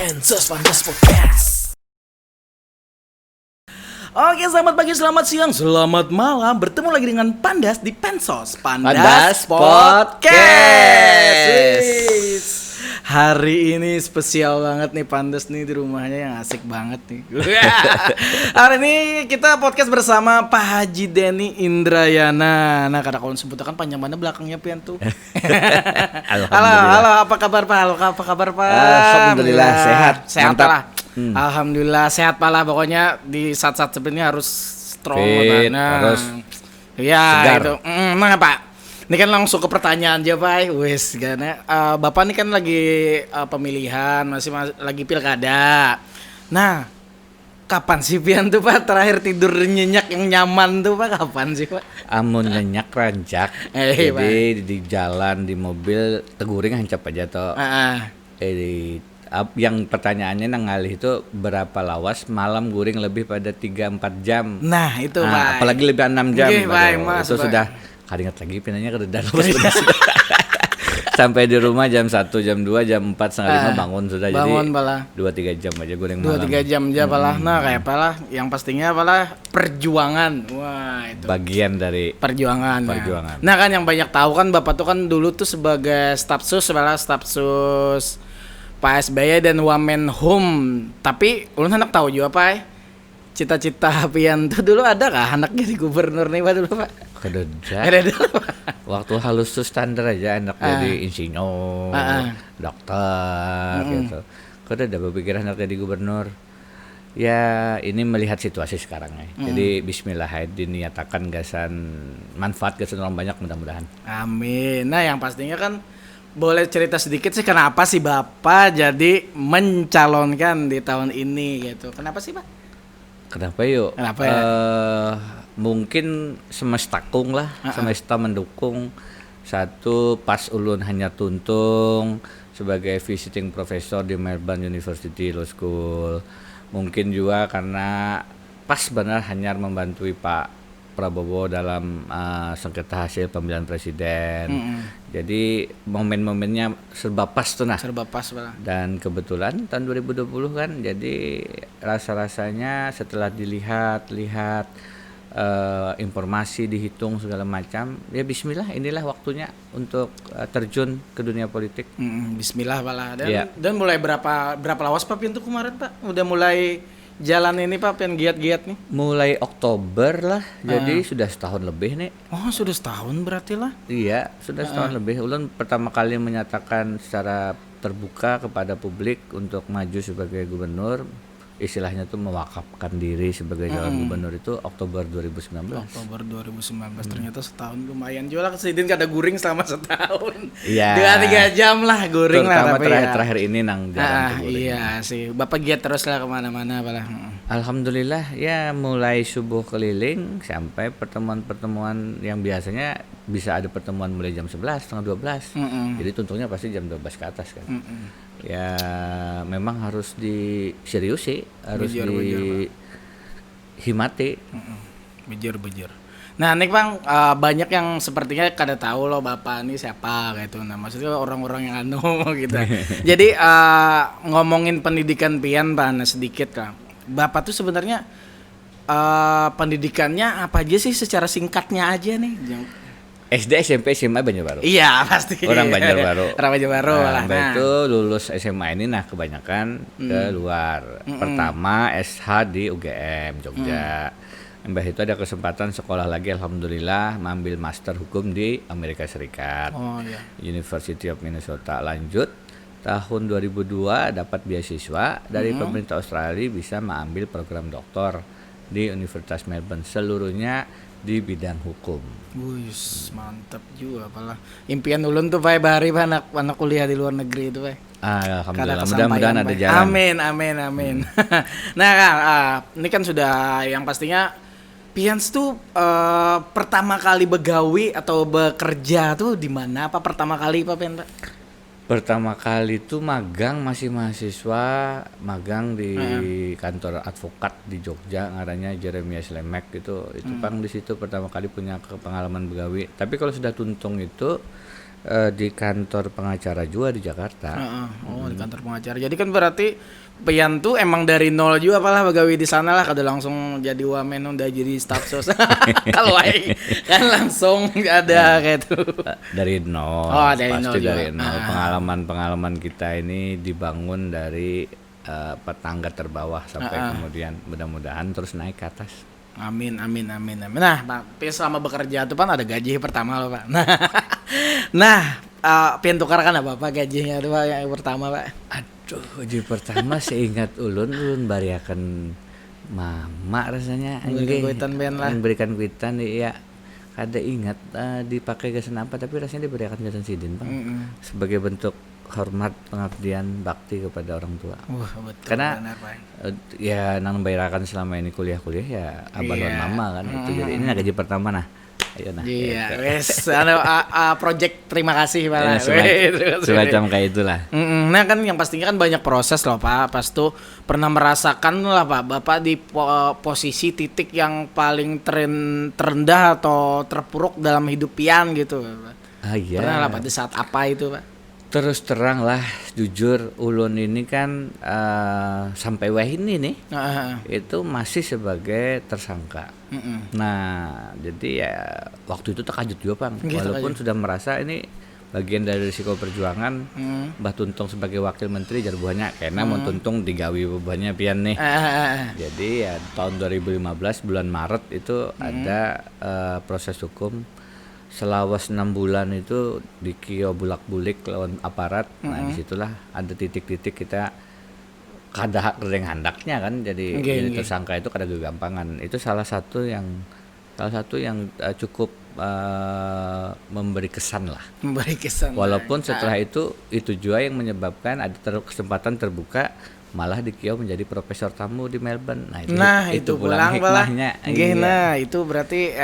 Pensos Pandas Podcast. Oke, selamat pagi, selamat siang, selamat malam. Bertemu lagi dengan Pandas di Pensos Pandas Podcast. Podcast. Hari ini spesial banget nih Pandas nih di rumahnya yang asik banget nih. Hari ini kita podcast bersama Pak Haji Denny Indrayana. Nah, karena kalau sebutnya kan panjang mana belakangnya Pian tuh. Halo, apa kabar Pak? Apa kabar Pak? Alhamdulillah sehat. Sehat Mantap. lah. Alhamdulillah sehat Pak lah. Pokoknya di saat-saat seperti ini harus strong. Fit, harus ya segar. itu. Mana Pak? Ini kan langsung ke pertanyaan aja Pak. Wes gana. Bapak ini kan lagi pemilihan, masih lagi pilkada. Nah, kapan sih Pian tuh Pak terakhir tidur nyenyak yang nyaman tuh Pak? Kapan sih Pak? Amun nyenyak rancak. Jadi Di jalan di mobil teguring hancap aja toh. Yang pertanyaannya nang ngalih itu berapa lawas malam guring lebih pada 3-4 jam. Nah, itu Pak. Apalagi lebih 6 jam. Oke, Pak, Aduh, Mas, itu Pak. sudah karingat lagi pinanya ke dalam. Sampai di rumah jam 1, jam 2, jam 4, setengah 5 bangun sudah. Bangun Jadi pala. 2-3 jam aja goreng malam. 2-3 jam aja pala. Nah, kayak pala yang pastinya pala perjuangan. Wah, itu. Bagian dari Perjuangan. Perjuangan. Nah kan yang banyak tahu kan Bapak tuh kan dulu tuh sebagai staf sus Pak SBY dan Wamenhum. Tapi ulun anak tahu juga Pak. Cita-cita Pian tuh dulu ada kah anak jadi gubernur nih Pak dulu Pak? Kededak. Ada dulu Pak. Waktu halus tuh standar aja anak jadi insinyur, dokter gitu. Kode ada berpikiran anak jadi gubernur. Ya ini melihat situasi sekarang ya. Jadi bismillah diniatakan gasan manfaat gasan orang banyak mudah-mudahan. Amin. Nah yang pastinya kan boleh cerita sedikit sih kenapa sih Bapak jadi mencalonkan di tahun ini gitu. Kenapa sih Pak? Kenapa yuk? Kenapa ya? Mungkin semesta kung lah, semesta mendukung. Satu pas ulun hanya tuntung sebagai visiting professor di Melbourne University Law School. Mungkin juga karena pas benar hanya membantui Pak Prabowo dalam sengketa hasil pemilihan presiden. Jadi momen-momennya serba pas tuh nah. Serba pas Pak. Dan kebetulan tahun 2020 kan jadi rasa-rasanya setelah dilihat-lihat informasi dihitung segala macam ya bismillah inilah waktunya untuk terjun ke dunia politik. Bismillah Pak lah. Iya. Dan mulai berapa lawas Pak Pian tuh kemarin Pak? Udah mulai jalan ini Pak Pian giat-giat nih. Mulai Oktober lah jadi sudah setahun lebih nih. Oh sudah setahun berarti lah. Iya sudah setahun lebih. Ulun pertama kali menyatakan secara terbuka kepada publik untuk maju sebagai gubernur, istilahnya tuh mewakafkan diri sebagai calon gubernur itu Oktober 2019. Oktober 2019 ternyata setahun lumayan juga lah kesidin kada guring selama setahun. Iya. 2-3 jam lah guring lah Terutama tapi terakhir ini nang jarang guring. iya sih. Bapak giat terus lah kemana-mana Pak lah. Alhamdulillah ya mulai subuh keliling sampai pertemuan-pertemuan yang biasanya bisa ada pertemuan mulai jam 11, setengah 12. Jadi tuntungnya pasti jam 12 ke atas kan. Ya memang harus diseriusi, harus dihimati. Bejir. Nah, nih Bang, banyak yang sepertinya kada tahu loh Bapak ini siapa kayak itu. Nah, maksudnya orang-orang yang anu gitu. Jadi ngomongin pendidikan Pian Pak, nah sedikit lah. Bapak tuh sebenarnya pendidikannya apa aja sih secara singkatnya aja nih? SD, SMP, SMA Banjarbaru. Iya pasti. Orang Banjarbaru. Orang Banjarbaru lah. Nah, itu lulus SMA ini nah kebanyakan ke luar. Pertama SH di UGM Jogja. Mbah itu ada kesempatan sekolah lagi alhamdulillah mengambil master hukum di Amerika Serikat. Oh iya. University of Minnesota. Lanjut tahun 2002 dapat beasiswa dari pemerintah Australia bisa mengambil program doktor di Universitas Melbourne seluruhnya di bidang hukum. Wih, mantap juga apalah. Impian ulun tuh Pak bahari Pak anak kuliah di luar negeri itu Pak. Alhamdulillah mudah-mudahan ada jalan. Amin. Nah, ini kan sudah yang pastinya Pians tuh pertama kali begawi atau bekerja tuh di mana Pak pertama kali Pak Pian Pak? Pertama kali itu magang masih mahasiswa, magang di kantor advokat di Jogja, ngarannya Jeremias Lemek gitu. Itu Pang di situ pertama kali punya pengalaman begawi. Tapi kalau sudah tuntung itu Di kantor pengacara juga di Jakarta. Oh, di kantor pengacara. Jadi kan berarti Pian tuh emang dari nol juga apalah pegawai di sana lah, kada langsung jadi wamen udah jadi staff sos. Kalau aing kan langsung ada kayak itu. Dari nol. Oh, dari pasti nol juga. dari nol. Pengalaman kita ini dibangun dari petangga terbawah sampai kemudian mudah-mudahan terus naik ke atas. Amin. Nah, Pak, Pian selama bekerja tuh kan ada gaji pertama loh, Pak. Nah, Pian tukarkan apa gajinya tuh Pak yang pertama, Pak? Aduh, gaji pertama seingat ulun bariakan mama rasanya Berikan kuitan Pian lah. berikan kuitan ya. Kada ingat dipakai gasan apa, tapi rasanya diberikan gasan sidin, Bang. Sebagai bentuk hormat pengabdian bakti kepada orang tua. Wah, betul. Karena benar, Pak. ya nang bayarakan selama ini kuliah ya abaluan mama kan itu. Jadi ini gaji pertama nah. Ayo nah. Iya, gitu. wes project terima kasih Pak. Ya, semacam kayak itulah. Nah kan yang pastinya kan banyak proses loh Pak. Pas tuh pernah merasakan lah Pak, Bapak di posisi titik yang paling terendah atau terpuruk dalam hidup Pian gitu. Iya. Pernah lah Pak di saat apa itu Pak? Terus terang lah, jujur ulun ini kan sampai wah ini nih itu masih sebagai tersangka. Nah, jadi ya waktu itu terkejut juga Bang. Walaupun sudah merasa ini bagian dari risiko perjuangan, Mbah Tuntung sebagai wakil menteri jar banyak karena mau Tuntung digawi bebannya pian nih. Jadi ya tahun 2015 bulan Maret itu ada proses hukum. Selawas 6 bulan itu di kio bulak-bulik lawan aparat. Nah disitulah ada titik-titik kita kada handaknya kan jadi tersangka itu kada gagampangan. Itu salah satu yang cukup memberi kesan lah. Memberi kesan. Walaupun setelah itu juga yang menyebabkan ada kesempatan terbuka malah di kio menjadi profesor tamu di Melbourne. Nah itu pulang hikmahnya. Nah itu berarti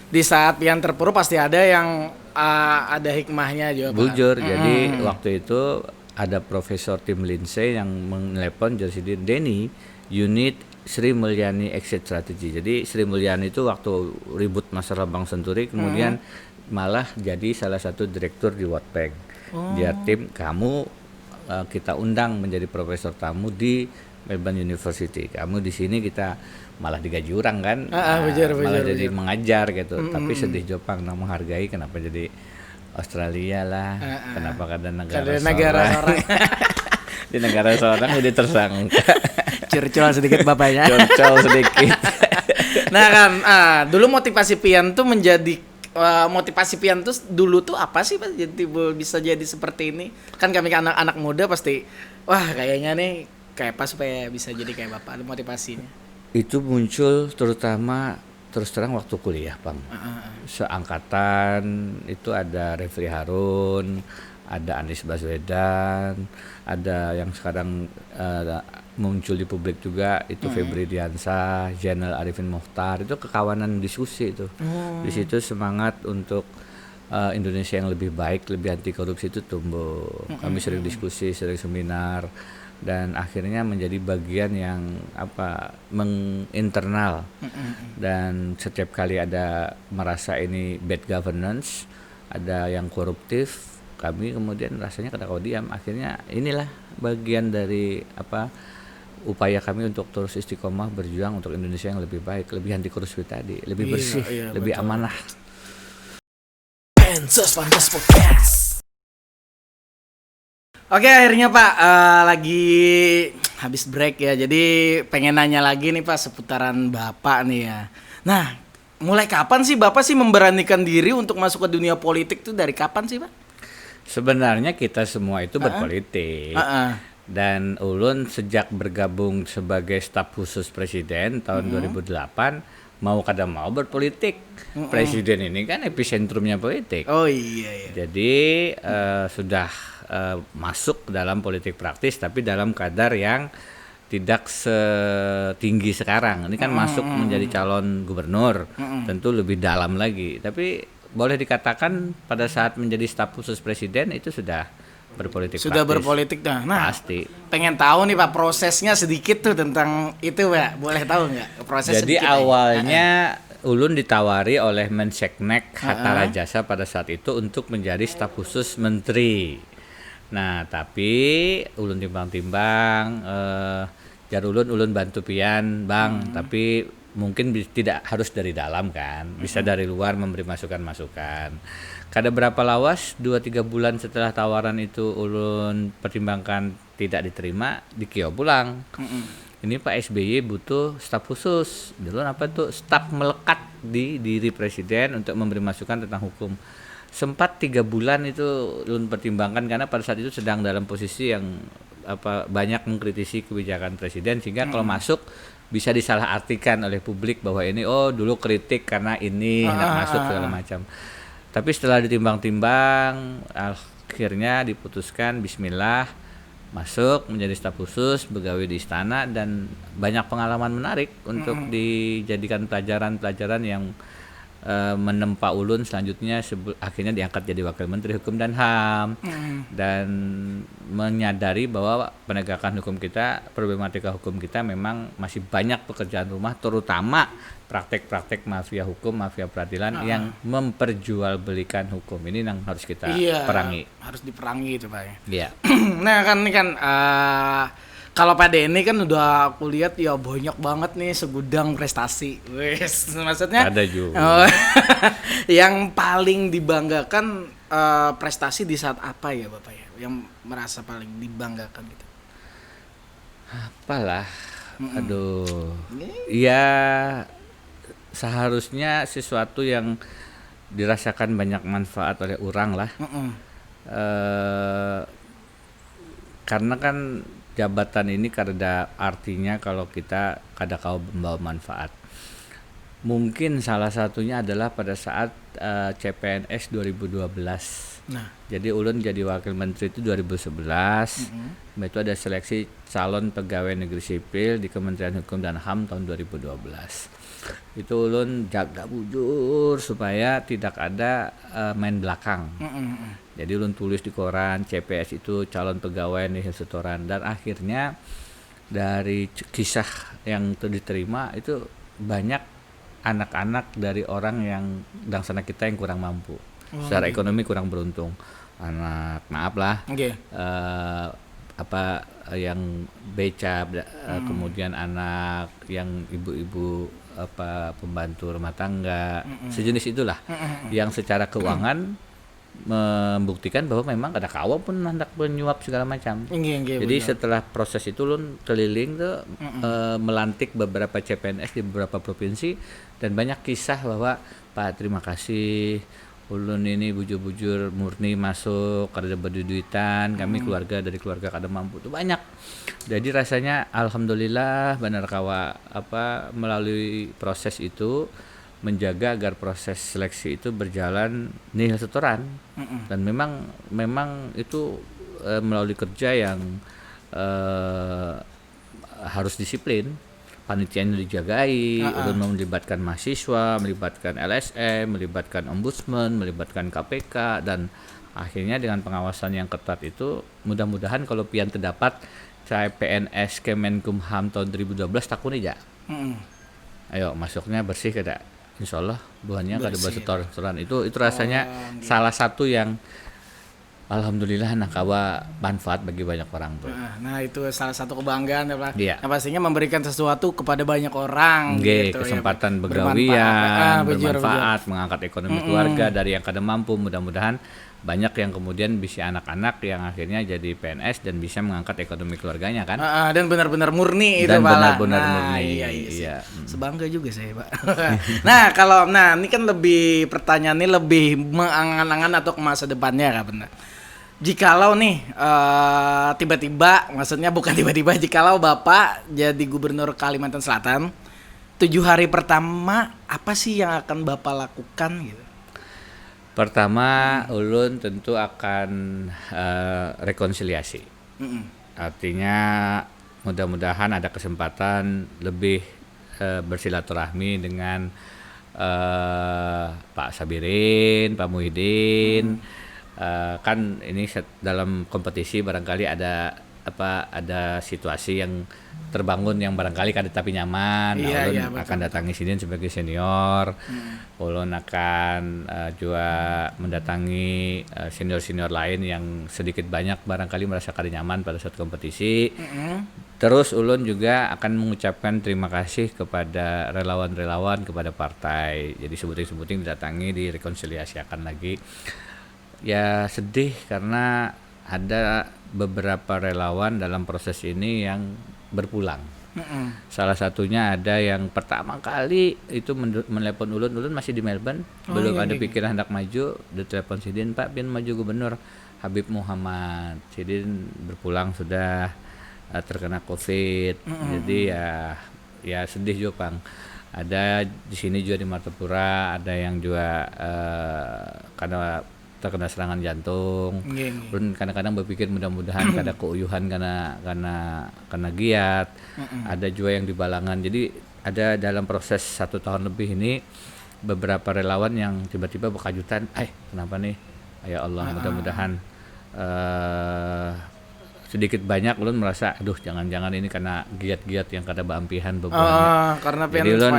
di saat yang terpuruk pasti ada yang ada hikmahnya juga Pak. Bujur. Jadi waktu itu ada Profesor Tim Lindsay yang menelepon jadi Denny unit Sri Mulyani exit strategy. Jadi Sri Mulyani itu waktu ribut masalah Bank Senturi kemudian malah jadi salah satu direktur di World Bank. Dia tim kamu kita undang menjadi profesor tamu di Melbourne University. Kamu di sini kita malah digaji orang kan, malah jadi mengajar gitu. Tapi sedih Jepang nang menghargai kenapa jadi Australia lah, kenapa kada negara seorang. Di negara seorang jadi tersangka. Curcol sedikit bapaknya. Curcol sedikit. Nah kan, dulu motivasi Pian tuh dulu tuh apa sih Pak? Jadi bisa jadi seperti ini. Kan kami anak-anak muda pasti, wah kayaknya nih kayak apa supaya bisa jadi kayak Bapak, ada motivasinya. Itu muncul terutama terus terang waktu kuliah Bang. Seangkatan itu ada Refri Harun, ada Anies Baswedan, ada yang sekarang muncul di publik juga itu Febri Diansah, Zainal Arifin Mokhtar. Itu kekawanan diskusi itu. Di situ semangat untuk Indonesia yang lebih baik, lebih anti korupsi itu tumbuh. Kami sering diskusi, sering seminar, dan akhirnya menjadi bagian yang menginternal. Dan setiap kali ada merasa ini bad governance, ada yang koruptif, kami kemudian rasanya kada kau diam. Akhirnya inilah bagian dari upaya kami untuk terus istiqomah berjuang untuk Indonesia yang lebih baik, lebih anti korupsi tadi, lebih bersih, lebih betul. Amanah. Oke, akhirnya Pak lagi habis break ya. Jadi pengen nanya lagi nih Pak seputaran Bapak nih ya. Nah, mulai kapan sih Bapak sih memberanikan diri untuk masuk ke dunia politik tuh, dari kapan sih Pak? Sebenarnya kita semua itu berpolitik. Dan ulun sejak bergabung sebagai staf khusus presiden tahun 2008 mau kada mau berpolitik. Presiden ini kan epicentrumnya politik. Oh iya. Jadi sudah masuk dalam politik praktis tapi dalam kadar yang tidak setinggi sekarang. Ini kan masuk menjadi calon gubernur, tentu lebih dalam lagi. Tapi boleh dikatakan pada saat menjadi staf khusus presiden itu sudah berpolitik. Sudah praktis. Berpolitik dah. Nah, pasti. Pengen tahu nih Pak prosesnya sedikit tuh tentang itu Pak. Boleh tahu nggak proses? Jadi awalnya Ulun ditawari oleh Menseknek Hatta Rajasa pada saat itu untuk menjadi staf khusus menteri. Nah, tapi ulun timbang-timbang jar ulun bantu pian, Bang, tapi mungkin tidak harus dari dalam kan, bisa dari luar memberi masukan-masukan. Kada berapa lawas 2-3 bulan setelah tawaran itu ulun pertimbangkan tidak diterima, dikio pulang. Ini Pak SBY butuh staf khusus. Dulu apa tuh? Staf melekat di diri presiden untuk memberi masukan tentang hukum. Sempat 3 bulan itu ulun pertimbangkan karena pada saat itu sedang dalam posisi yang banyak mengkritisi kebijakan presiden, sehingga kalau masuk bisa disalahartikan oleh publik bahwa ini dulu kritik karena ini hendak masuk segala macam. Tapi setelah ditimbang-timbang akhirnya diputuskan bismillah masuk menjadi staf khusus, begawe di istana, dan banyak pengalaman menarik untuk dijadikan pelajaran-pelajaran yang menempa ulun selanjutnya akhirnya diangkat jadi wakil menteri hukum dan HAM dan menyadari bahwa penegakan hukum kita, problematika hukum kita memang masih banyak pekerjaan rumah, terutama praktek-praktek mafia hukum, mafia peradilan yang memperjualbelikan hukum. Ini yang harus kita perangi. Harus diperangi itu, Pak. Iya. Nah, kan ini kan kalau pada ini kan udah aku lihat ya banyak banget nih segudang prestasi. Wes, maksudnya ada juga. Yang paling dibanggakan prestasi di saat apa ya, Bapak ya? Yang merasa paling dibanggakan gitu. Apalah. Aduh. Ya seharusnya sesuatu yang dirasakan banyak manfaat oleh orang lah. Karena kan jabatan ini kada artinya kalau kita kada kau membawa manfaat. Mungkin salah satunya adalah pada saat CPNS 2012. Nah, jadi ulun jadi wakil menteri itu 2011. Itu ada seleksi calon pegawai negeri sipil di Kementerian Hukum dan HAM tahun 2012. Itu ulun jaga bujur supaya tidak ada main belakang. Jadi ulun tulis di koran CPS itu calon pegawai negeri setoran, dan akhirnya dari kisah yang diterima itu banyak anak-anak dari orang yang dangsana kita yang kurang mampu, secara ekonomi kurang beruntung, anak maaf lah, yang beca, kemudian anak yang ibu-ibu pembantu rumah tangga, sejenis itulah, yang secara keuangan membuktikan bahwa memang ada kawa pun hendak menyuap segala macam. Jadi betul. Setelah proses itu lun keliling tuh melantik beberapa CPNS di beberapa provinsi, dan banyak kisah bahwa Pak terima kasih ulun ini bujur-bujur murni masuk kada berduitan, kami dari keluarga kada mampu itu banyak. Jadi rasanya alhamdulillah benar kawa melalui proses itu menjaga agar proses seleksi itu berjalan nihil setoran, dan memang itu melalui kerja yang harus disiplin, panitianya dijagai, melibatkan mahasiswa, melibatkan LSM, melibatkan ombudsman, melibatkan KPK, dan akhirnya dengan pengawasan yang ketat itu mudah-mudahan kalau pian terdapat CPNS Kemenkumham tahun 2012 takun aja. Ayo masuknya bersih kada? Insyaallah buahnya kada bersetoran itu rasanya salah satu yang alhamdulillah nakawa manfaat bagi banyak orang tuh. Nah itu salah satu kebanggaan ya Pak. Iya. Nah, pastinya memberikan sesuatu kepada banyak orang gitu, kesempatan ya, begawian, bermanfaat, mengangkat ekonomi keluarga dari yang kada mampu. Mudah-mudahan banyak yang kemudian bisa anak-anak yang akhirnya jadi PNS dan bisa mengangkat ekonomi keluarganya kan. Dan benar-benar murni itu Pak. Dan benar-benar murni. Iya. Sebangga juga saya Pak. Ini kan pertanyaan ini lebih mengangan-angan atau ke masa depannya Kak, benar. Jikalau nih tiba-tiba, maksudnya bukan tiba-tiba, jikalau Bapak jadi gubernur Kalimantan Selatan, 7 hari pertama apa sih yang akan Bapak lakukan gitu? Pertama, ulun tentu akan rekonsiliasi. Artinya mudah-mudahan ada kesempatan lebih bersilaturahmi dengan Pak Sabirin, Pak Muhyiddin. Kan ini dalam kompetisi barangkali ada ada situasi yang terbangun yang barangkali kada tapi nyaman, ulun akan datangi sini sebagai senior. Ulun akan juga mendatangi senior-senior lain yang sedikit banyak barangkali merasa kada nyaman pada saat kompetisi. Terus ulun juga akan mengucapkan terima kasih kepada relawan-relawan, kepada partai. Jadi sebuting-sebuting didatangi, direkonsiliasiakan lagi. Ya sedih karena ada beberapa relawan dalam proses ini yang berpulang. Salah satunya ada yang pertama kali itu menelepon ulun masih di Melbourne, belum ada pikiran hendak maju, ditelepon Sidin, Pak Pian maju gubernur. Habib Muhammad Sidin berpulang sudah terkena COVID. Jadi ya sedih juga, Bang. Ada di sini juga di Martapura, ada yang juga karena terkena serangan jantung. Pun kadang-kadang berpikir mudah-mudahan kada keuyuhan karena giat. Ada juga yang di Balangan. Jadi ada dalam proses 1 tahun lebih ini beberapa relawan yang tiba-tiba berkejutan, kenapa nih? Ya Allah, mudah-mudahan sedikit banyak ulun merasa aduh jangan-jangan ini karena giat-giat yang kada beampihan bebuahnya. Jadi ulun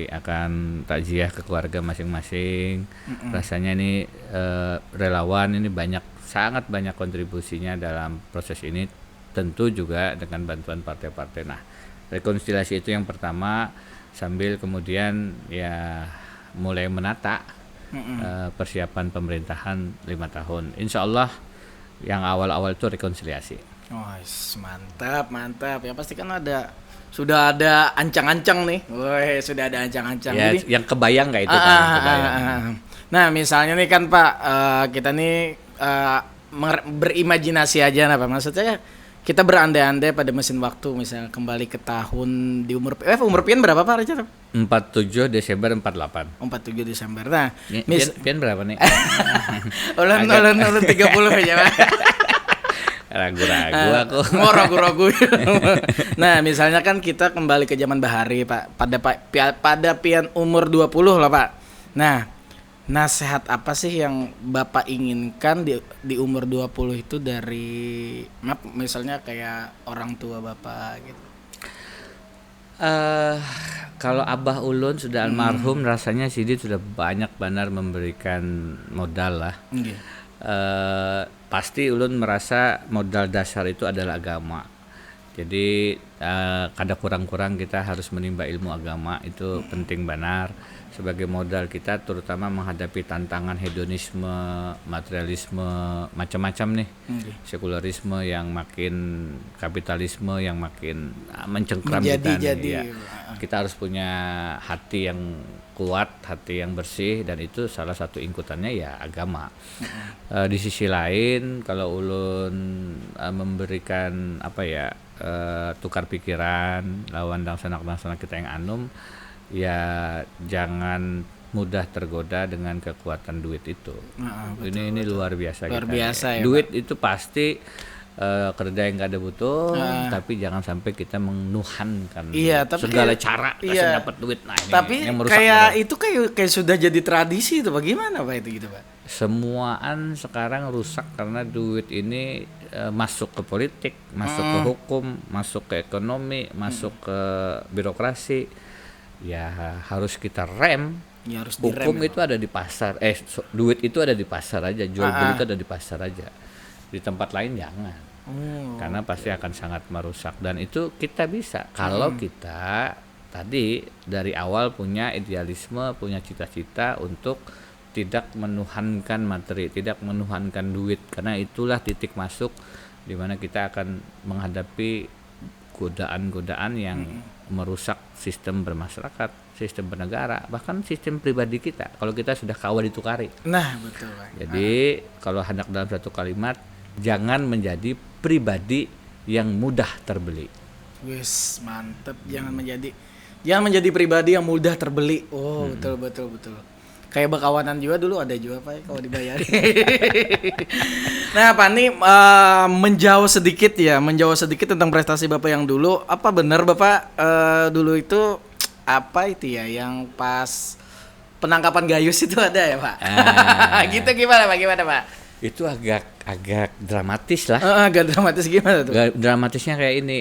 akan takziah ke keluarga masing-masing. Rasanya ini relawan ini sangat banyak kontribusinya dalam proses ini, tentu juga dengan bantuan partai-partai. Nah, rekonsiliasi itu yang pertama, sambil kemudian ya mulai menata persiapan pemerintahan 5 tahun. Insya Allah yang awal-awal itu rekonsiliasi. Mantap. Ya pasti kan sudah ada ancang-ancang nih. Sudah ada ancang-ancang. Ya, jadi, yang kebayang nggak itu? Nah, misalnya nih kan Pak, kita nih berimajinasi aja, Pak. Maksudnya kita berandai-andai pada mesin waktu, misalnya kembali ke tahun di umur Pian berapa Pak Richard? 47 Desember 48. 47 Desember. Nah, Pian berapa nih? Ulun 30 aja Pak. Ragu-ragu aku. Mau ragu-ragu. Nah, misalnya kan kita kembali ke zaman Bahari, Pak. Pada Pian umur 20 lah, Pak. Nah, nasihat apa sih yang Bapak inginkan di umur 20 itu dari misalnya kayak orang tua Bapak gitu? Kalau Abah ulun sudah almarhum, rasanya Sidi sudah banyak benar memberikan modal lah. Pasti ulun merasa modal dasar itu adalah agama. Jadi kada kurang-kurang kita harus menimba ilmu agama, itu penting benar sebagai modal kita, terutama menghadapi tantangan hedonisme, materialisme, macam-macam nih, sekularisme yang makin, kapitalisme yang makin mencengkram kita nih. Ya. Kita harus punya hati yang kuat, hati yang bersih, dan itu salah satu inputannya ya agama. Di sisi lain, kalau ulun memberikan tukar pikiran lawan dangsana kita yang anum, ya jangan mudah tergoda dengan kekuatan duit itu. Ini luar biasa. Ya, duit itu pasti kerja yang gak ada butuh, tapi jangan sampai kita menuhankan segala cara dapat duit. Nah, ini tapi yang merusak kayak bener. Itu kayak sudah jadi tradisi itu, bagaimana Pak itu gitu Pak? Semuaan sekarang rusak karena duit ini masuk ke politik, masuk ke hukum, masuk ke ekonomi, masuk ke birokrasi. Ya harus kita rem. Ya, harus hukum direm, itu ada di pasar, duit itu ada di pasar aja, jual beli itu ada di pasar aja, di tempat lain jangan, karena pasti akan sangat merusak. Dan itu kita bisa kalau kita tadi dari awal punya idealisme, punya cita-cita untuk tidak menuhankan materi, tidak menuhankan duit, karena itulah titik masuk di mana kita akan menghadapi godaan-godaan yang merusak sistem bermasyarakat, sistem bernegara, bahkan sistem pribadi kita kalau kita sudah kawa ditukari. Nah, betul Pak. Jadi kalau hendak dalam satu kalimat, jangan menjadi pribadi yang mudah terbeli. Wis, mantep. Jangan menjadi pribadi yang mudah terbeli. Betul. Kayak bekawanan juga dulu ada juga Pak kalau dibayar. Nah Pak, ini menjauh sedikit tentang prestasi Bapak yang dulu. Apa benar Bapak dulu itu apa itu ya yang pas penangkapan Gayus itu ada ya Pak? Gitu gimana Pak? Itu agak agak dramatis lah. Agak dramatis gimana tuh? Dramatisnya kayak ini,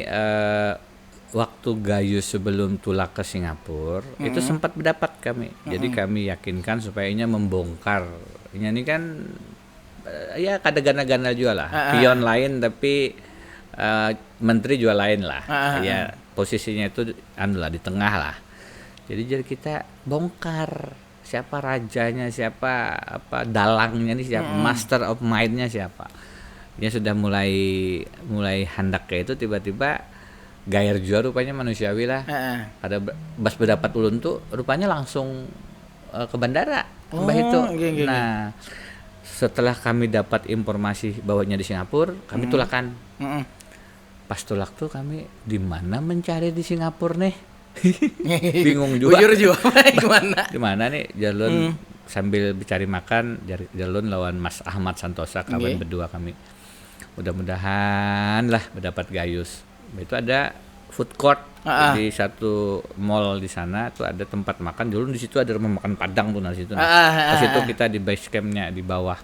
waktu Gayus sebelum tulak ke Singapura itu sempat berdapat kami. Jadi kami yakinkan supaya inya membongkar. Inya ini kan ya kada gana-gana juga lah. Pion lain tapi menteri juga lain lah. Ya posisinya itu lah di tengah lah. Jadi kita bongkar siapa rajanya, siapa apa dalangnya nih, siapa master of mind-nya siapa. Dia sudah mulai hendak kayak itu tiba-tiba gair jua rupanya manusiawi lah. Ada bas berdapat ulun tuh rupanya langsung ke bandara Mbah itu. Nah, setelah kami dapat informasi bahwanya di Singapura, kami tulakan. Pas tulak tuh kami di mana mencari di Singapura nih? Bingung juga. Bujur juga gimana? Di mana nih Jalun sambil mencari makan, Jalun lawan Mas Ahmad Santosa kawan berdua kami. Mudah-mudahan lah mendapat Gayus. Itu ada food court di satu mall di sana tuh ada tempat makan. Dulu di situ ada rumah makan Padang tuh di situ. Pas itu kita di base campnya di bawah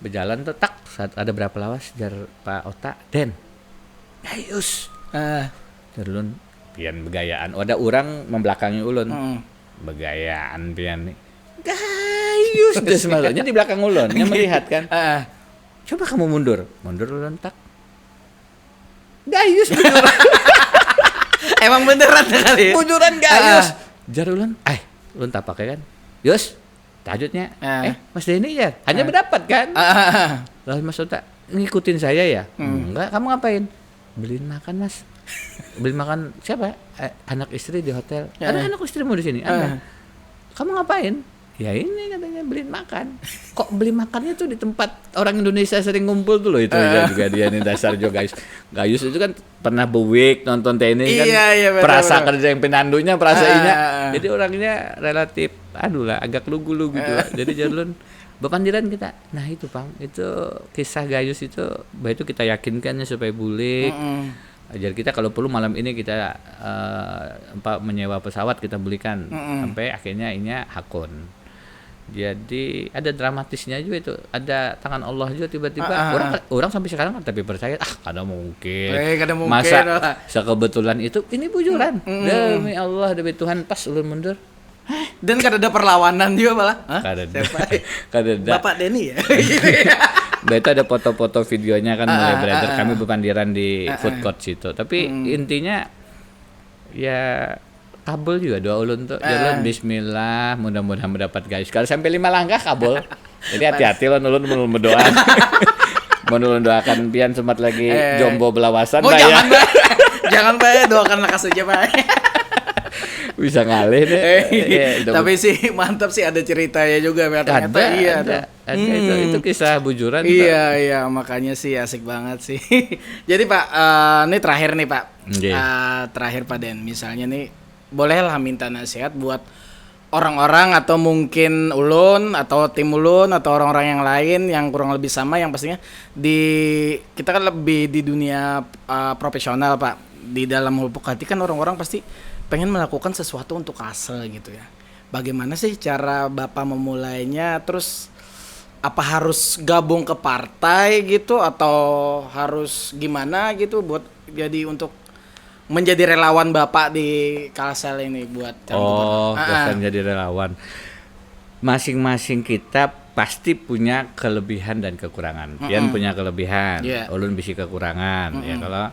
berjalan tuh saat ada berapa lawas jar Pak Ota Den Gayus jarulun pian begayaan. Ada orang membelakangi ulun begayaan pian nih Gayus des malunya di belakang ulun yang melihat kan. Coba kamu mundur ulun tak Gayus beneran. Emang beneran kali ya? Beneran Gayus. Jar ulun, ulun tak pakai kan? Yus, tajutnya. Mas Denny ya, hanya berdapat kan? Lalu Mas Ota ngikutin saya ya? Enggak, kamu ngapain? Beliin makan Mas. Beliin makan siapa? Anak istri di hotel. Ada anak istrimu di sini? Ada. Kamu ngapain? Ya ini katanya beliin makan. Kok beli makannya tuh di tempat orang Indonesia sering ngumpul tuh loh itu juga dia nih dasar juga Gayus itu kan pernah bewik nonton tenis kan. Perasa kerja yang penandunya perasainya. Jadi orangnya relatif agak lugu-lugu gitu. Jadi jalun bepandiran kita. Nah itu Pang, itu kisah Gayus itu kita yakinkannya supaya bulik. Ajar kita kalau perlu malam ini kita menyewa pesawat kita belikan sampai akhirnya inya hakun. Jadi ada dramatisnya juga itu, ada tangan Allah juga tiba-tiba orang sampai sekarang tapi percaya kada mungkin. Masa sekebetulan itu ini bujuran demi Allah demi Tuhan pas ulun mundur. Dan kada ada perlawanan juga malah. Kada ada. Bapak Denny ya. Itu ada foto-foto videonya kan mulai beredar kami bepandiran di food court situ. Tapi intinya ya kabel juga doa ulun tuh jalan bismillah mudah-mudahan mendapat Gayus. Kalau sampai 5 langkah kabel. Jadi hati-hati lah ulun berdoa. Ulun doakan pian sempat lagi jombo belawasan jangan jangan doakan lekas saja Pak. Bisa ngalih deh. Tapi sih mantap sih ada ceritanya juga ternyata ada itu kisah bujuran. Iya makanya sih asik banget sih. Jadi Pak ini terakhir nih Pak. Terakhir Pak Den, misalnya nih bolehlah minta nasihat buat orang-orang atau mungkin ulun atau tim ulun atau orang-orang yang lain yang kurang lebih sama yang pastinya kita kan lebih di dunia profesional Pak. Di dalam lubuk hati kan orang-orang pasti pengen melakukan sesuatu untuk hasil gitu ya. Bagaimana sih cara Bapak memulainya? Terus apa harus gabung ke partai gitu atau harus gimana gitu buat jadi untuk menjadi relawan Bapak di Kalsel ini buat menjadi relawan. Masing-masing kita pasti punya kelebihan dan kekurangan. Pian punya kelebihan, ulun bisi kekurangan. Ya kalau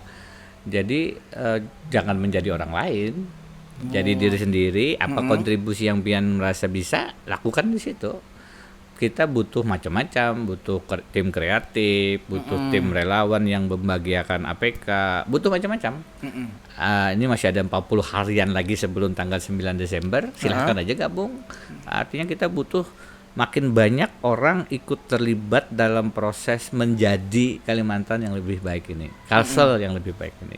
jadi jangan menjadi orang lain. Jadi diri sendiri, apa kontribusi yang pian merasa bisa lakukan di situ. Kita butuh macam-macam, butuh tim kreatif, butuh tim relawan yang membagiakan APK, butuh macam-macam. Ini masih ada 40 harian lagi sebelum tanggal 9 Desember, silahkan aja gabung. Artinya kita butuh makin banyak orang ikut terlibat dalam proses menjadi Kalimantan yang lebih baik ini, Kalsel yang lebih baik ini.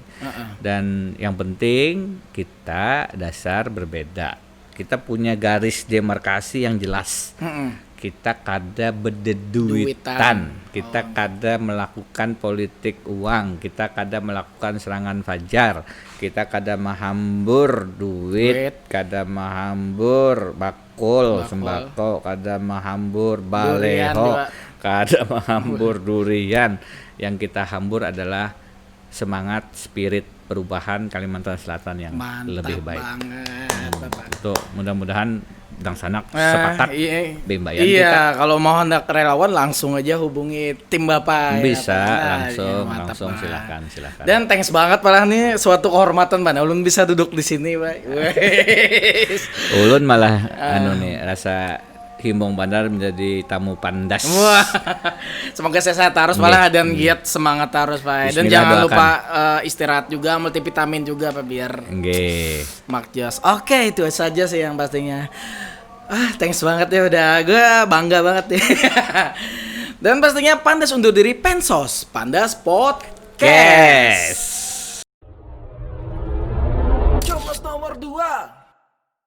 Dan yang penting kita dasar berbeda. Kita punya garis demarkasi yang jelas. Kita kada bededuitan, kita kada melakukan politik uang, kita kada melakukan serangan fajar, kita kada mahambur duit, kada mahambur bakul sembako, kada mahambur baleho, kada menghambur durian. Yang kita hambur adalah semangat spirit perubahan Kalimantan Selatan yang Mantap lebih baik. banget, Bapak. Itu mudah-mudahan Dang Sanak sepakat Bembayan iya, kalau mau hendak relawan langsung aja hubungi tim Bapak. bisa Ya, mantap langsung banget. silakan. Dan thanks banget malah nih suatu kehormatan Pak. Ulun bisa duduk di sini, Pak. Wes. Ulun malah nih rasa himbong bandar menjadi tamu pandas. Wah. Semoga sehat terus malah dan giat semangat terus, Pak. Dan Bismillah, jangan doakan. lupa istirahat juga, multivitamin juga Pak biar Nggih. makjas. Oke, itu saja sih yang pastinya. Thanks banget ya udah gue bangga banget ya. Dan pastinya Pandas undur diri Pansos, Pandas Podcast.